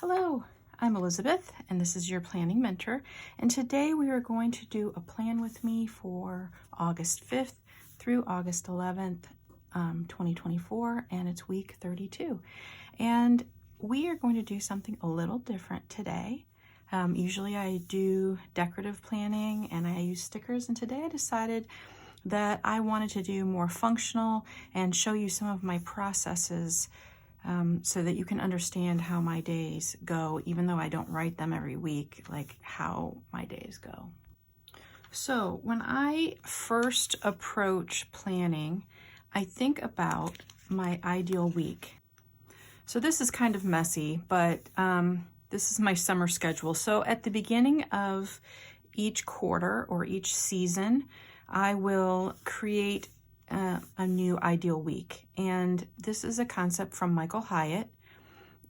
Hello, I'm Elizabeth, and this is your planning mentor. And today we are going to do a plan with me for August 5th through August 11th, 2024, and it's week 32. And we are going to do something a little different today. Usually I do decorative planning and I use stickers, and today I decided that I wanted to do more functional and show you some of my processes so that you can understand how my days go, even though I don't write them every week, like how my days go. So when I first approach planning, I think about my ideal week. So this is kind of messy, but this is my summer schedule. So at the beginning of each quarter or each season, I will create a new ideal week. And this is a concept from Michael Hyatt.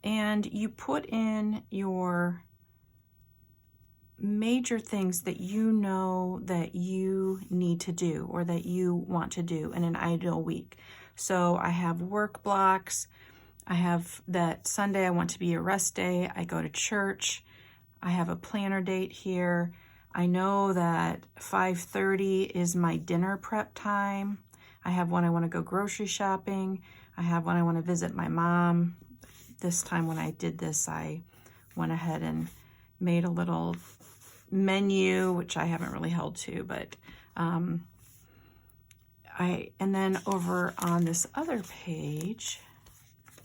And you put in your major things that you know that you need to do or that you want to do in an ideal week. So I have work blocks. I have that Sunday I want to be a rest day. I go to church. I have a planner date here. I know that 5:30 is my dinner prep time. I have when I want to go grocery shopping. I have when I want to visit my mom. This time when I did this, I went ahead and made a little menu, which I haven't really held to, but and then over on this other page,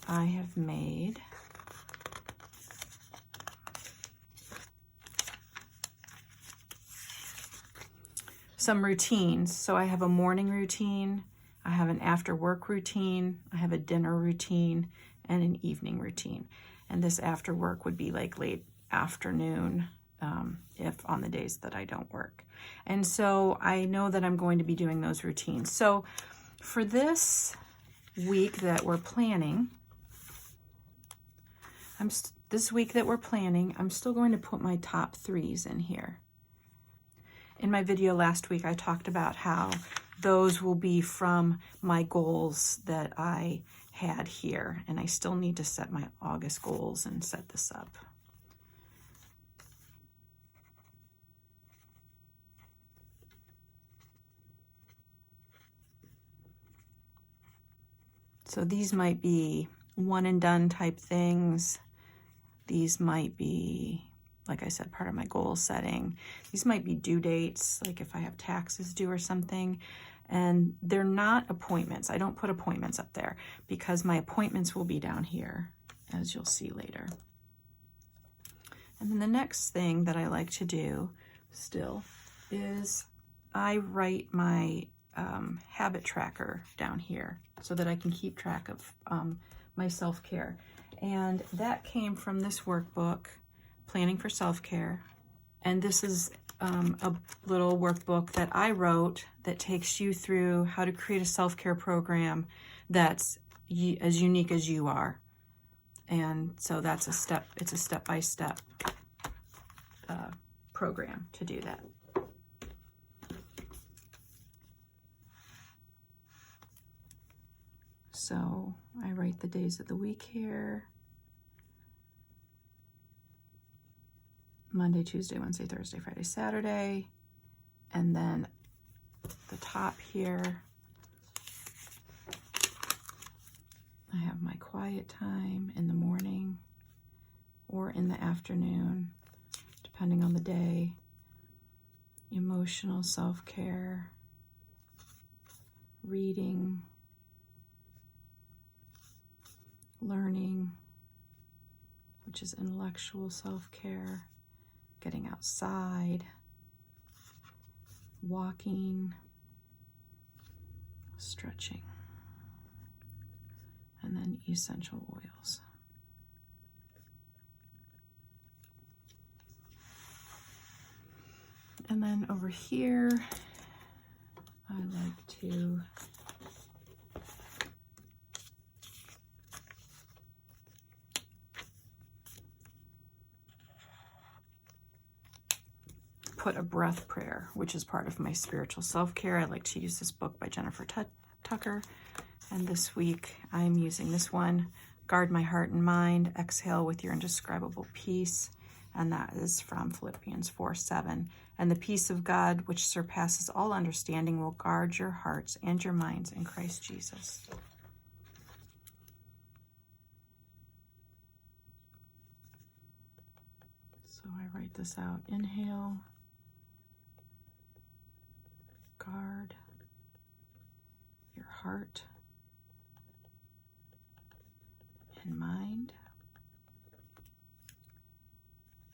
I have made some routines. So I have a morning routine, I have an after work routine, I have a dinner routine, and an evening routine. And this after work would be like late afternoon, if on the days that I don't work. And so I know that I'm going to be doing those routines. So for this week that we're planning, I'm still going to put my top threes in here. In my video last week, I talked about how those will be from my goals that I had here, and I still need to set my August goals and set this up. So these might be one and done type things. These might be, like I said, part of my goal setting. These might be due dates, like if I have taxes due or something. And they're not appointments. I don't put appointments up there because my appointments will be down here, as you'll see later. And then the next thing that I like to do still is I write my habit tracker down here so that I can keep track of my self-care. And that came from this workbook, Planning for Self-Care. And this is a little workbook that I wrote that takes you through how to create a self-care program that's as unique as you are. And so that's it's a step-by-step program to do that. So I write the days of the week here. Monday, Tuesday, Wednesday, Thursday, Friday, Saturday. And then the top here, I have my quiet time in the morning or in the afternoon, depending on the day. Emotional self-care, reading, learning, which is intellectual self-care, getting outside, walking, stretching, and then essential oils. And then over here, I like to put a breath prayer, which is part of my spiritual self-care. I like to use this book by Jennifer Tucker. And this week I'm using this one, Guard my heart and mind. Exhale with your indescribable peace. And that is from Philippians 4:7. And the peace of God, which surpasses all understanding, will guard your hearts and your minds in Christ Jesus. So I write this out. Inhale. Guard your heart and mind.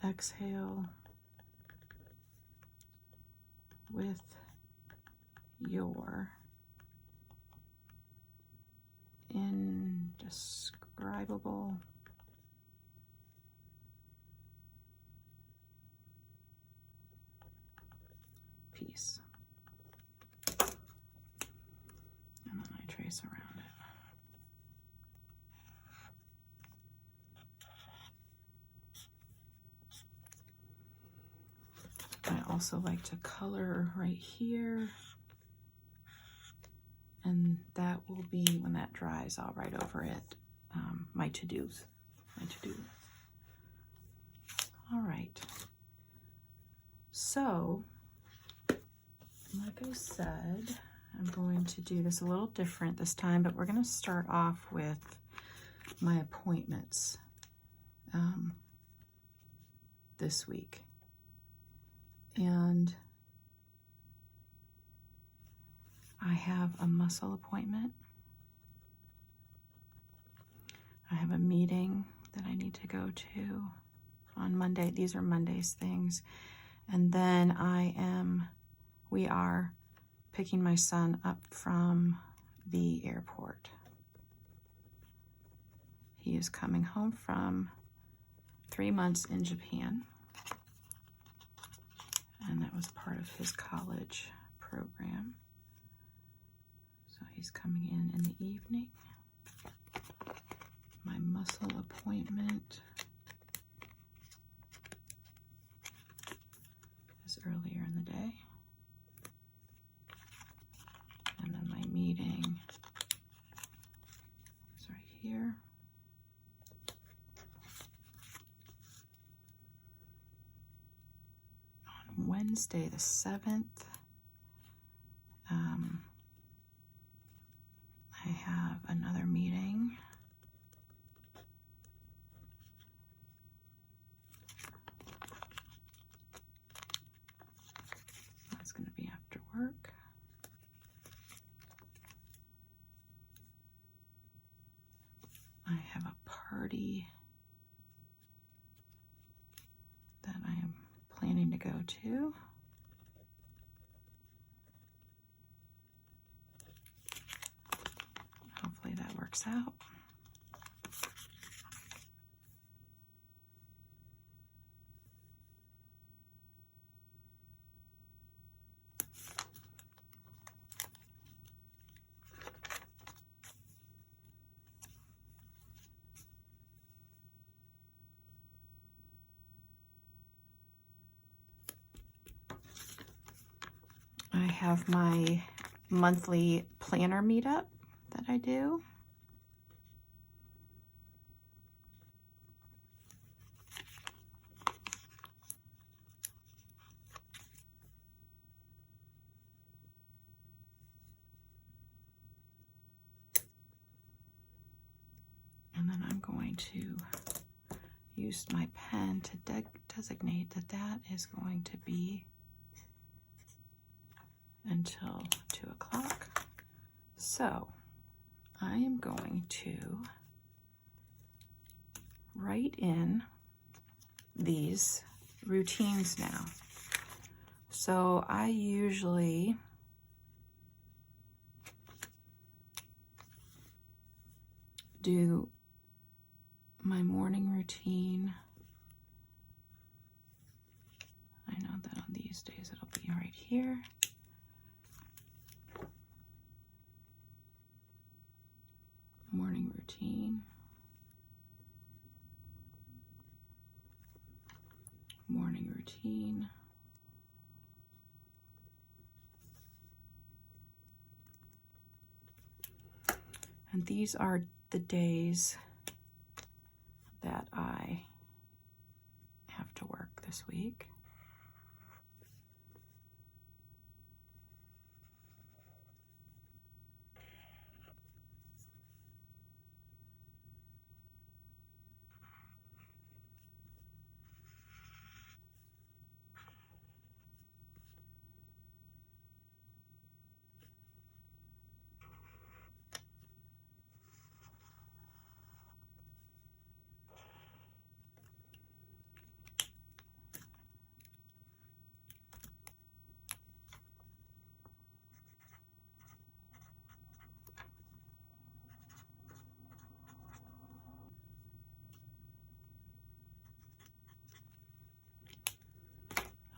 Exhale with your indescribable peace. And then I trace around it. I also like to color right here, and that will be, when that dries, I'll write over it my to-dos, my to-do list. All right, so like I said, I'm going to do this a little different this time, but we're going to start off with my appointments this week. And I have a muscle appointment. I have a meeting that I need to go to on Monday. These are Monday's things. And then we are picking my son up from the airport. He is coming home from 3 months in Japan. And that was part of his college program. So he's coming in the evening. My muscle appointment is earlier in the day. And then my meeting is right here. Wednesday the 7th, I have another meeting. That's going to be after work. I have a party that I am planning to go to. Hopefully that works out. I have my monthly planner meetup that I do. And then I'm going to use my pen to designate that is going to be until 2 o'clock. So I am going to write in these routines now. So I usually do my morning routine. I know that on these days it'll be right here. Morning routine. Morning routine. And these are the days that I have to work this week.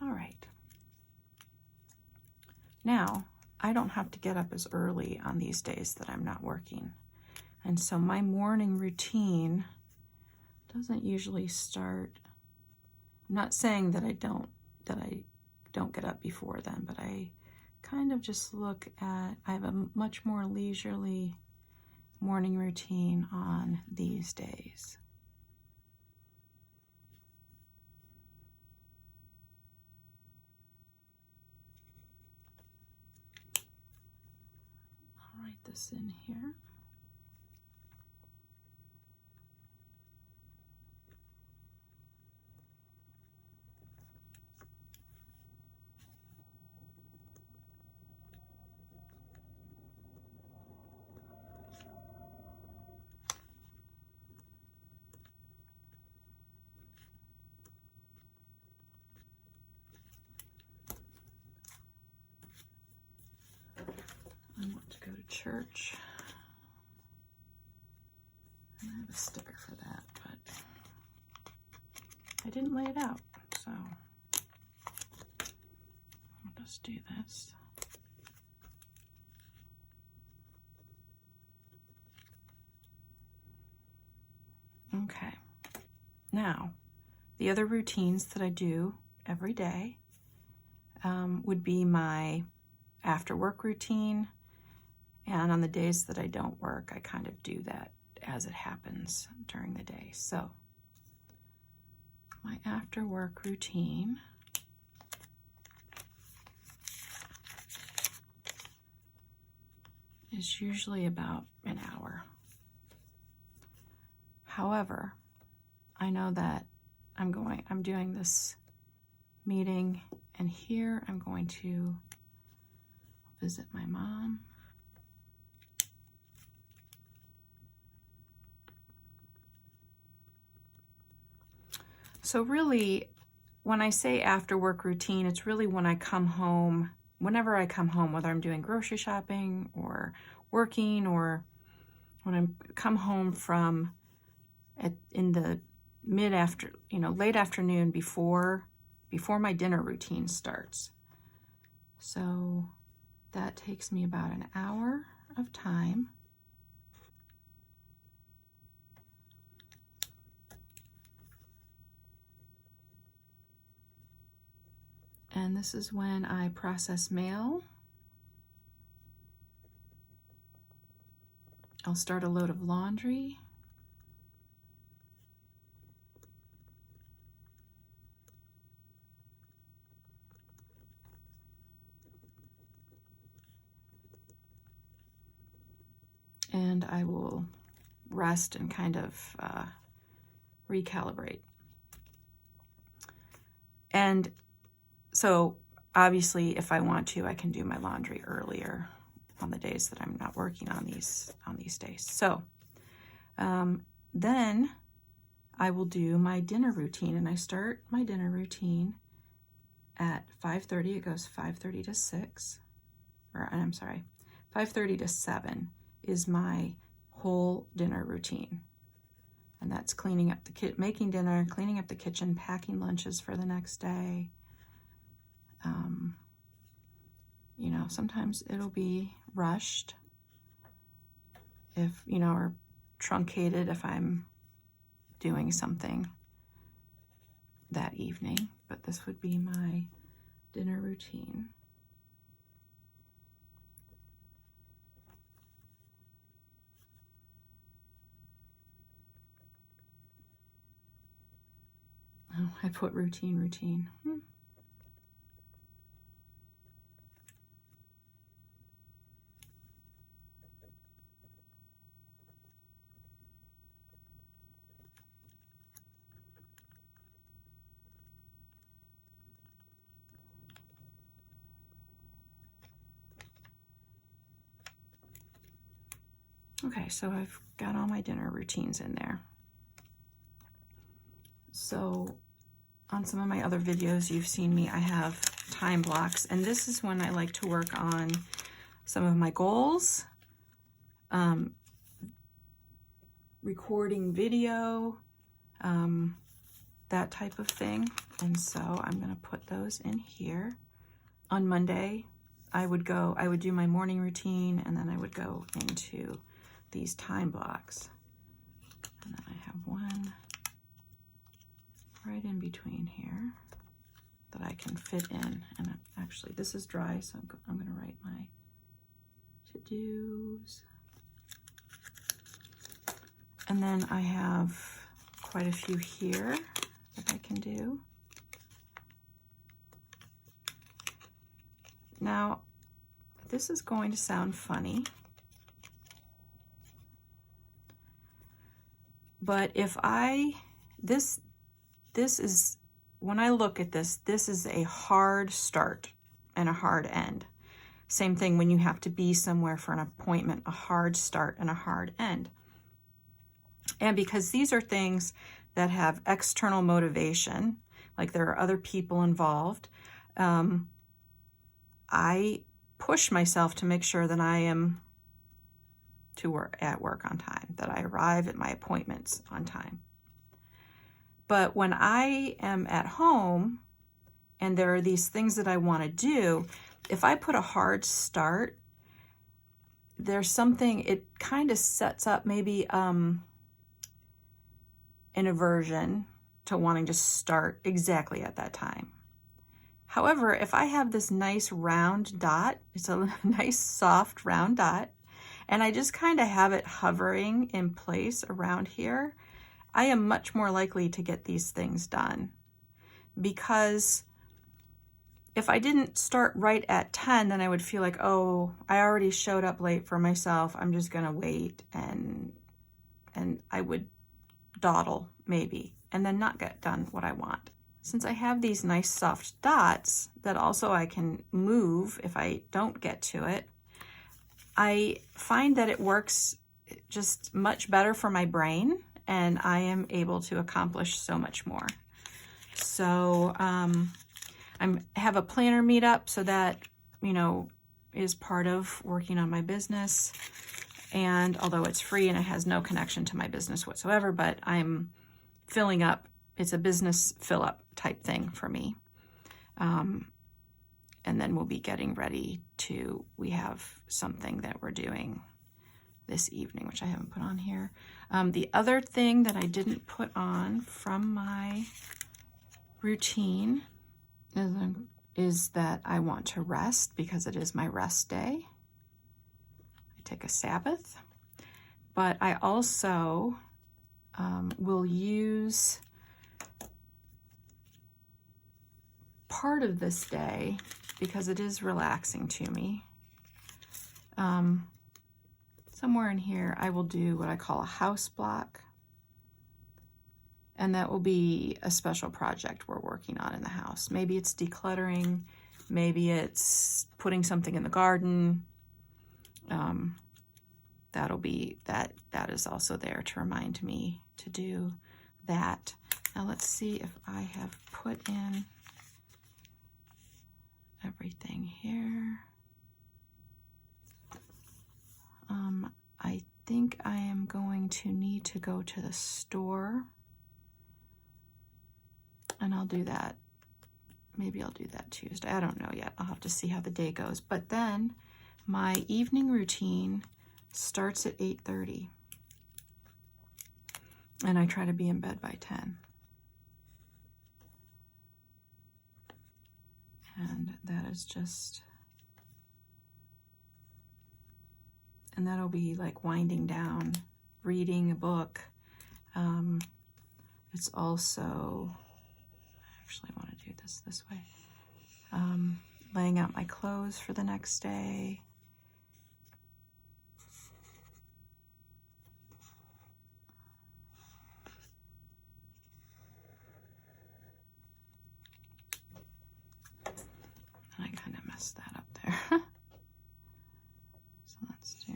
All right. Now, I don't have to get up as early on these days that I'm not working. And so my morning routine doesn't usually start. I'm not saying that I don't get up before then, but I kind of just look at, I have a much more leisurely morning routine on these days. I'll write this in here. I want to go to church. And I have a sticker for that, but I didn't lay it out, so I'll just do this. Okay. Now, the other routines that I do every day would be my after work routine. And on the days that I don't work, I kind of do that as it happens during the day. So my after work routine is usually about an hour. However, I know that I'm doing this meeting, and here I'm going to visit my mom. So really, when I say after work routine, it's really when I come home, whenever I come home, whether I'm doing grocery shopping or working, or when I come home from in the late afternoon before my dinner routine starts. So that takes me about an hour of time. And this is when I process mail. I'll start a load of laundry. And I will rest and kind of recalibrate. And so obviously, if I want to, I can do my laundry earlier on the days that I'm not working on these days. So then I will do my dinner routine, and I start my dinner routine at 5:30. It goes 5:30 to 6, or I'm sorry, 5:30 to 7 is my whole dinner routine. And that's cleaning up making dinner, cleaning up the kitchen, packing lunches for the next day. Sometimes it'll be rushed or truncated if I'm doing something that evening, but this would be my dinner routine. I put routine. Okay, so I've got all my dinner routines in there. So on some of my other videos, you've seen me, I have time blocks, and this is when I like to work on some of my goals, recording video, that type of thing. And so I'm gonna put those in here. On Monday, I would do my morning routine, and then I would go into these time blocks. And then I have one right in between here that I can fit in. And actually this is dry, so I'm gonna write my to-dos. And then I have quite a few here that I can do. Now, this is going to sound funny, but if this is, when I look at this is a hard start and a hard end. Same thing when you have to be somewhere for an appointment, a hard start and a hard end. And because these are things that have external motivation, like there are other people involved, I push myself to make sure that I am at work on time, that I arrive at my appointments on time. But when I am at home and there are these things that I want to do, if I put a hard start, there's something, it kind of sets up maybe an aversion to wanting to start exactly at that time. However, if I have this nice round dot, it's a nice soft round dot, and I just kind of have it hovering in place around here, I am much more likely to get these things done. Because if I didn't start right at 10, then I would feel like, oh, I already showed up late for myself, I'm just gonna wait, and I would dawdle maybe, and then not get done what I want. Since I have these nice soft dots that also I can move if I don't get to it, I find that it works just much better for my brain, and I am able to accomplish so much more. So I have a planner meetup, so that, you know, is part of working on my business. And although it's free and it has no connection to my business whatsoever, but I'm filling up, it's a business fill up type thing for me. And then we'll be getting ready we have something that we're doing this evening, which I haven't put on here. The other thing that I didn't put on from my routine is that I want to rest, because it is my rest day. I take a Sabbath, but I also will use part of this day, because it is relaxing to me. Somewhere in here, I will do what I call a house block. And that will be a special project we're working on in the house. Maybe it's decluttering, maybe it's putting something in the garden. That is also there to remind me to do that. Now let's see if I have put in everything here. I think I am going to need to go to the store, and I'll do that. Maybe I'll do that Tuesday. I don't know yet. I'll have to see how the day goes. But then my evening routine starts at 8:30, and I try to be in bed by 10. And that is just, and that'll be like winding down, reading a book. It's also actually want to do this way. Laying out my clothes for the next day. I kind of messed that up there. So let's do...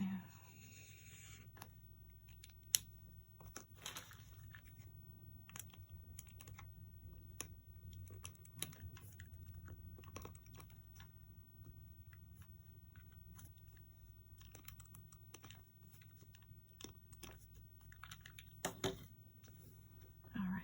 All right.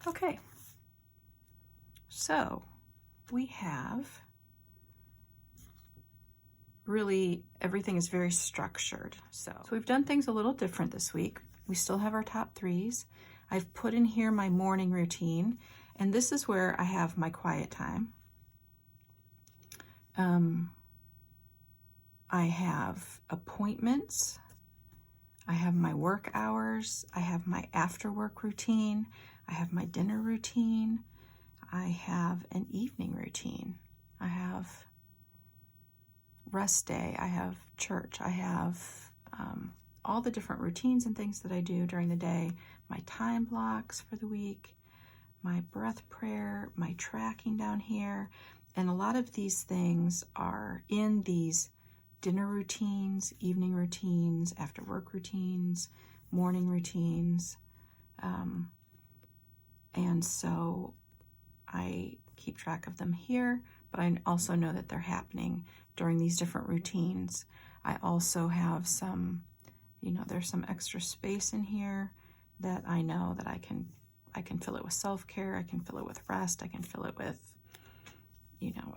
Okay, so we have really, everything is very structured. So we've done things a little different this week. We still have our top threes. I've put in here my morning routine, and this is where I have my quiet time. I have appointments. I have my work hours. I have my after work routine. I have my dinner routine. I have an evening routine. I have rest day. I have church. I have all the different routines and things that I do during the day, my time blocks for the week, my breath prayer, my tracking down here. And a lot of these things are in these dinner routines, evening routines, after work routines, morning routines. And so I keep track of them here, but I also know that they're happening during these different routines. I also have some, there's some extra space in here that I know that I can fill it with self-care, I can fill it with rest, I can fill it with,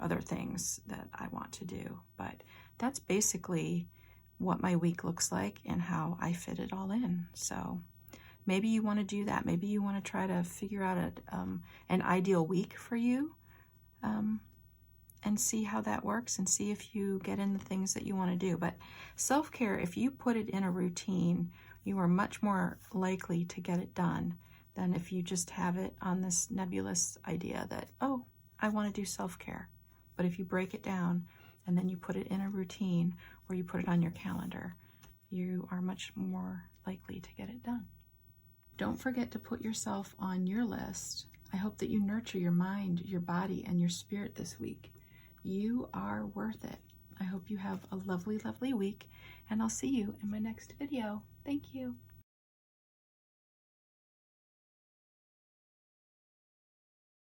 other things that I want to do. But that's basically what my week looks like and how I fit it all in. So maybe you want to do that. Maybe you want to try to figure out an ideal week for you, and see how that works and see if you get in the things that you want to do. But self-care, if you put it in a routine, you are much more likely to get it done than if you just have it on this nebulous idea that, oh, I want to do self-care. But if you break it down and then you put it in a routine or you put it on your calendar, you are much more likely to get it done. Don't forget to put yourself on your list. I hope that you nurture your mind, your body, and your spirit this week. You are worth it. I hope you have a lovely, lovely week, and I'll see you in my next video. Thank you.